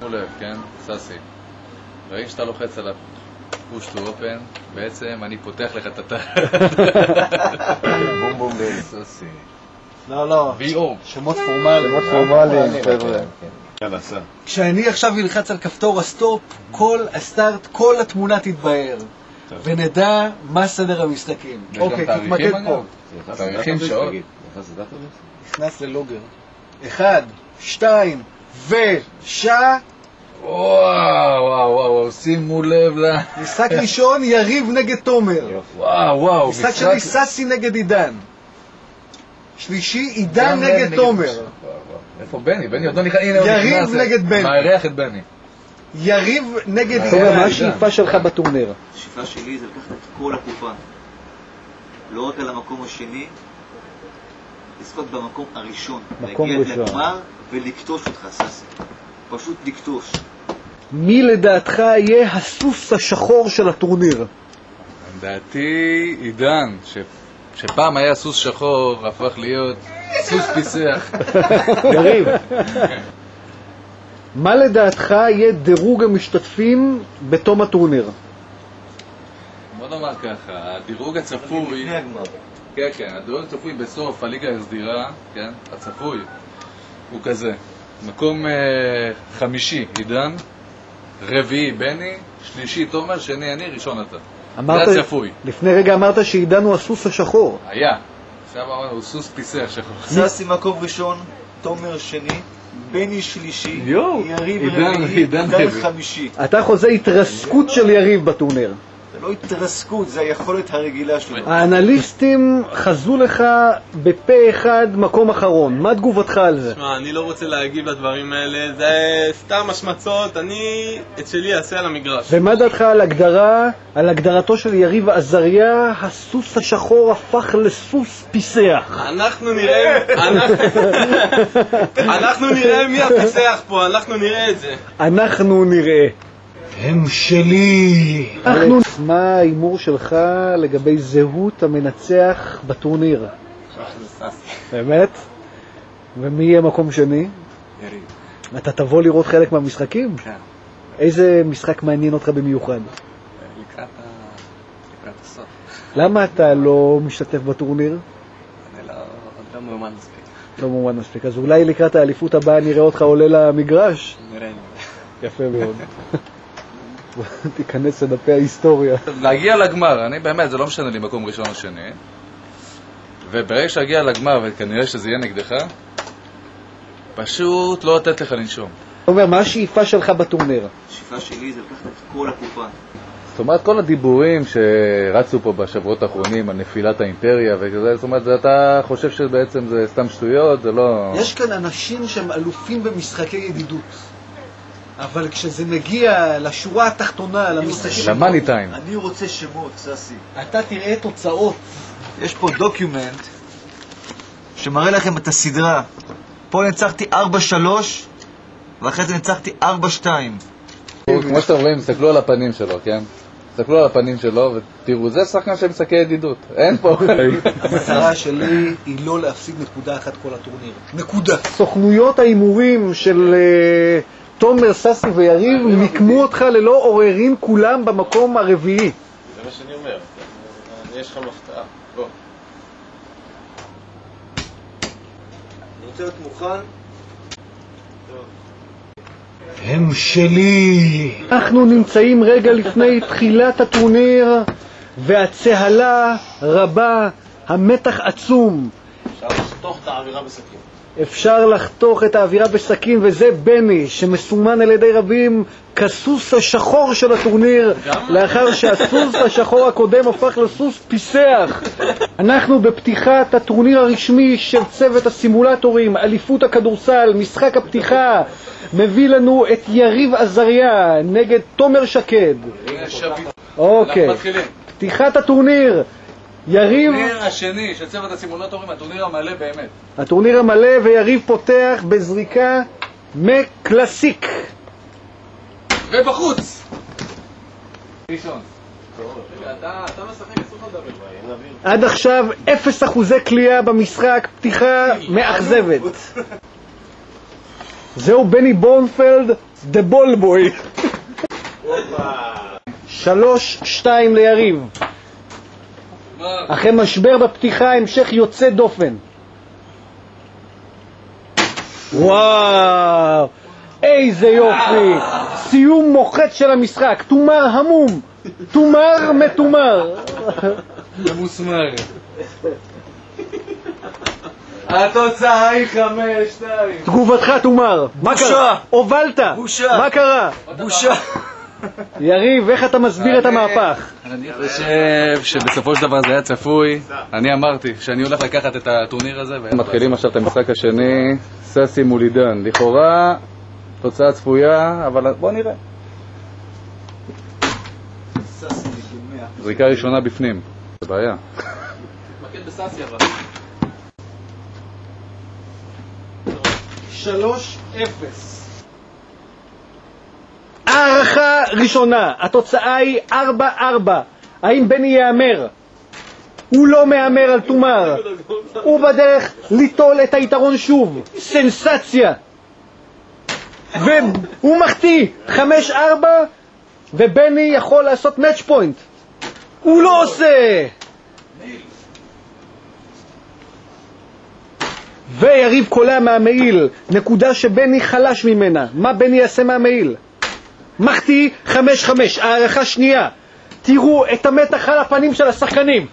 שימו לב, כן? ססי. ברגע שאתה לוחץ על ה-push to open, בעצם אני פותח לך את התחת. בום בום ססי. לא. VO. שמות פורמליים. שמות פורמליים, חבר'ה. יאללה, סע. כשאני עכשיו ילחץ על כפתור הסטופ, כל הסטארט, כל התמונה תתבהר. ונדע מה סדר המשחקים. אוקיי, תתמקד פה. תאריכים שעות. נכנס ללוגר. 1, 2, ושעה. וואו, שימו לב משחק ראשון, יריב נגד תומר. וואו. משחק שני, ססי נגד עידן. שלישי, עידן נגד תומר. איפה בני? בני עוד לא נכנס. יריב נגד בני. מארח את בני. יריב נגד תומר, עידן. מה השאיפה שלך בטורניר? השאיפה שלי זה לקחת את כל הקופה. לא רק על המקום השני, לזכות במקום הראשון. להגיע לגמר ולקטוש אותך, ססי. פשוט לקטוש. מי לדעתך יהיה הסוס השחור של הטורניר? לדעתי עידן, שפעם היה סוס שחור, הפך להיות סוס פיסח. יריב, מה לדעתך יהיה דירוג המשתתפים בתום הטורניר? בוא נאמר ככה, הדירוג הצפוי, כן, הדירוג הצפוי בסוף הליגה הסדירה, כן, הצפוי, הוא כזה, מקום חמישי עידן, רביעי בני, שלישי תומר, שני אני, ראשון אתה. זה הצפוי. לפני רגע אמרת שעידן הוא הסוס השחור. היה, עכשיו אמרנו הוא סוס פיסח שחור. ססי מקום ראשון, תומר שני, בני שלישי, יריב רביעי, עידן חמישי. אתה חוזה התרסקות של יריב בטורניר. זה לא התרסקות, זה היכולת הרגילה שלו. האנליסטים חזו לך בפה אחד מקום אחרון. מה תגובתך על זה? שמע, אני לא רוצה להגיב לדברים האלה, זה סתם השמצות, אני את שלי אעשה על המגרש. ומה דעתך על הגדרתו של יריב עזריה, הסוס השחור הפך לסוס פיסח? אנחנו נראה מי הפיסח פה, אנחנו נראה את זה. אנחנו נראה. הם שלי. מה ההימור שלך לגבי זהות המנצח בטורניר? באמת? ומי יהיה מקום שני? יריב. אתה תבוא לראות חלק מהמשחקים? כן. איזה משחק מעניין אותך במיוחד? לקראת הסוף. למה אתה לא משתתף בטורניר? אני לא מאומן מספיק. לא מאומן מספיק. אז אולי לקראת האליפות הבאה נראה אותך עולה למגרש? נראה. יפה מאוד. תיכנס לדפי ההיסטוריה. להגיע לגמר, אני באמת, זה לא משנה לי מקום ראשון או שני, וברגע שהגיע לגמר וכנראה שזה יהיה נגדך, פשוט לא לתת לך לנשום. זאת אומרת, מה השאיפה שלך בטורניר? השאיפה שלי זה לקחת את כל הקופה. זאת אומרת, כל הדיבורים שרצו פה בשבועות האחרונים על נפילת האימפריה וכזה, זאת אומרת, אתה חושב שבעצם זה סתם שטויות, זה לא... יש כאן אנשים שהם אלופים במשחקי ידידות. אבל כשזה מגיע לשורה התחתונה, למשחקים... למאני טיים. אני רוצה שמות, ססי. אתה תראה תוצאות. יש פה דוקיומנט שמראה לכם את הסדרה. פה ניצחתי 4-3 ואחרי זה ניצחתי 4-2. כמו שאתם רואים, תסתכלו על הפנים שלו, כן? תסתכלו על הפנים שלו ותראו, זה שחקן של משחקי ידידות. אין פה. המטרה שלי היא לא להפסיד נקודה אחת כל הטורניר. נקודה. סוכנויות ההימורים של תומר, ססי ויריב מיקמו אותך ללא עוררין כולם במקום הרביעי. זה מה שאני אומר, יש לך מפתעה. בוא. אני רוצה להיות מוכן. הם שלי. אנחנו נמצאים רגע לפני תחילת הטורניר והצהלה רבה, המתח עצום. אפשר לחתוך את האווירה בסכין. אפשר לחתוך את האווירה בסכין, וזה בני שמסומן על ידי רבים כסוס השחור של הטורניר, לאחר שהסוס השחור הקודם הפך לסוס פיסח. אנחנו בפתיחת הטורניר הרשמי של צוות הסימולטורים, אליפות הכדורסל. משחק הפתיחה מביא לנו את יריב עזריה נגד תומר שקד. אוקיי, פתיחת הטורניר. יריב... הטורניר השני של צוות הסימולטורים, הטורניר המלא באמת. הטורניר המלא, ויריב פותח בזריקה מקלאסיק. ובחוץ! ראשון. אתה משחק אסור לדבר. עד עכשיו 0% קליעה במשחק, פתיחה מאכזבת. זהו בני בורנפלד, דה בולבוי. 3-2 ליריב. אחרי משבר בפתיחה, המשך יוצא דופן. וואו, איזה יופי. סיום מוחץ של המשחק. תומר המום, תומר מתומר. מוסמר. התוצאה היא 5-2. תגובתך תומר. מה קרה? הובלת. בושה. מה קרה? בושה. יריב, איך אתה מסביר את המהפך? אני חושב שבסופו של דבר זה היה צפוי. אני אמרתי שאני הולך לקחת את הטורניר הזה. מתחילים עכשיו את המשחק השני, ססי מול עידן. לכאורה תוצאה צפויה, אבל בוא נראה. זריקה ראשונה בפנים, זה בעיה. מקד בססי אבל. 3-0. הערכה ראשונה, התוצאה היא 4-4. האם בני יאמר? הוא לא מאמר על תומר. הוא בדרך ליטול את היתרון שוב. סנסציה. והוא מחטיא 5-4, ובני יכול לעשות מאץ' פוינט. הוא לא עושה. ויריב קולע מהמעיל, נקודה שבני חלש ממנה. מה בני יעשה מהמעיל? מחטיא 5-5, הערכה שנייה. תראו את המתח על הפנים של השחקנים.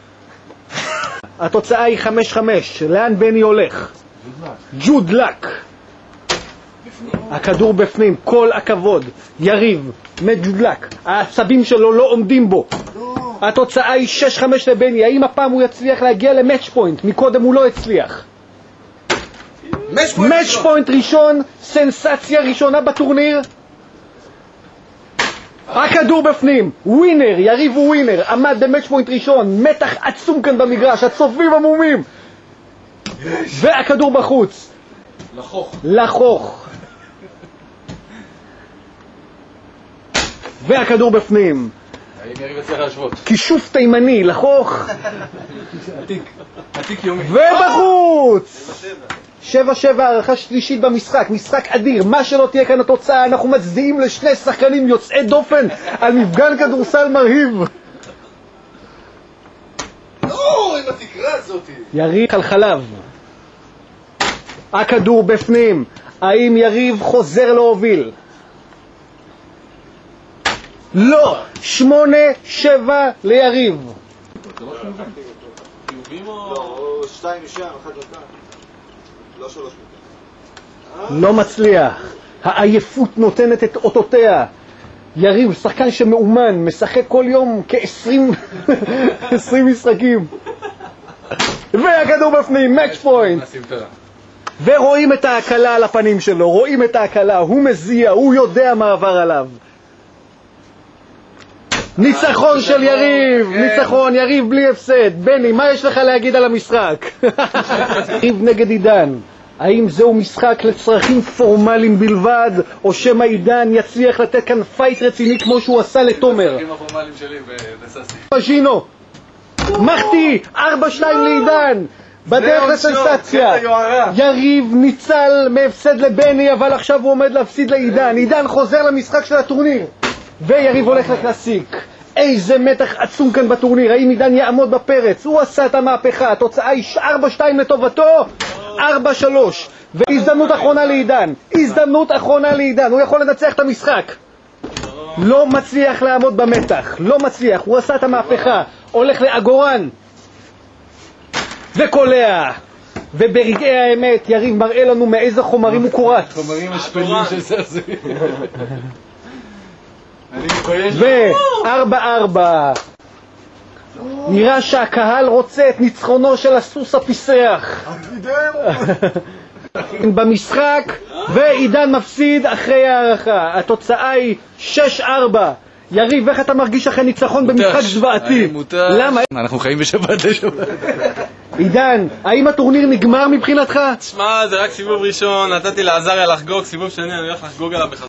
התוצאה היא 5-5. לאן בני הולך? ג'וד לק. הכדור בפנים, כל הכבוד. יריב מג'וד לק, העצבים שלו לא עומדים בו. התוצאה היא 6-5 לבני. האם הפעם הוא יצליח להגיע למאץ' פוינט? מקודם הוא לא הצליח. מאץ' פוינט ראשון, סנסציה ראשונה בטורניר. הכדור בפנים, ווינר, יריב הוא ווינר, עמד במאץ' פוינט ראשון, מתח עצום כאן במגרש, הצופים המומים. והכדור בחוץ. לחוך. והכדור בפנים. האם יריב יצליח להשוות? כישוף תימני, לחוך. עתיק יומי. ובחוץ. 7-7, הערכה שלישית במשחק, משחק אדיר. מה שלא תהיה כאן התוצאה, אנחנו מצדיעים לשני שחקנים יוצאי דופן על מפגן כדורסל מרהיב. לא, עם התקרה הזאת. יריב חלחלב. הכדור בפנים. האם יריב חוזר להוביל? לא. 8-7 ליריב. חיובים או... לא, 2 משם, 1 לכאן. לא 3 מכאן. לא מצליח. העייפות נותנת את אותותיה. יריב, שחקן שמאומן, משחק כל יום כ-20 משחקים. והכדור בפנים, מאץ' פוינט. ורואים את ההקלה על הפנים שלו, רואים את ההקלה, הוא מזיע, הוא יודע מה עבר עליו. ניצחון של יריב, ניצחון, יריב בלי הפסד. בני, מה יש לך להגיד על המשחק? יריב נגד עידן. האם זהו משחק לצרכים פורמליים בלבד, או שמא עידן יצליח לתת כאן פייט רציני כמו שהוא עשה לתומר? הצרכים הפורמליים שלי בססי. פז'ינו, מחטיא, 4-2 לעידן. בדרך לסנסציה. יריב ניצל מהפסד לבני, אבל עכשיו הוא עומד להפסיד לעידן. עידן חוזר למשחק של הטורניר, ויריב הולך לקלאסיק. איזה מתח עצום כאן בטורניר. האם עידן יעמוד בפרץ? הוא עשה את המהפכה. התוצאה היא 4-2 לטובתו, 4-3. והזדמנות אחרונה לעידן, הזדמנות אחרונה לעידן. הוא יכול לנצח את המשחק. לא מצליח לעמוד במתח, לא מצליח. הוא עשה את המהפכה, הולך לאגורן וקולע. וברגעי האמת יריב מראה לנו מאיזה חומרים הוא קורץ. חומרים השפלים של ססי. ו-4-4. נראה שהקהל רוצה את ניצחונו של הסוס הפיסח במשחק, ועידן מפסיד אחרי הערכה. התוצאה היא 6-4. יריב, איך אתה מרגיש אחרי ניצחון במשחק זוועתי? למה? אנחנו חיים בשבת לשבת. עידן, האם הטורניר נגמר מבחינתך? תשמע, זה רק סיבוב ראשון, נתתי לעזריה לחגוג, סיבוב שני אני הולך לחגוג עליו בחזרה.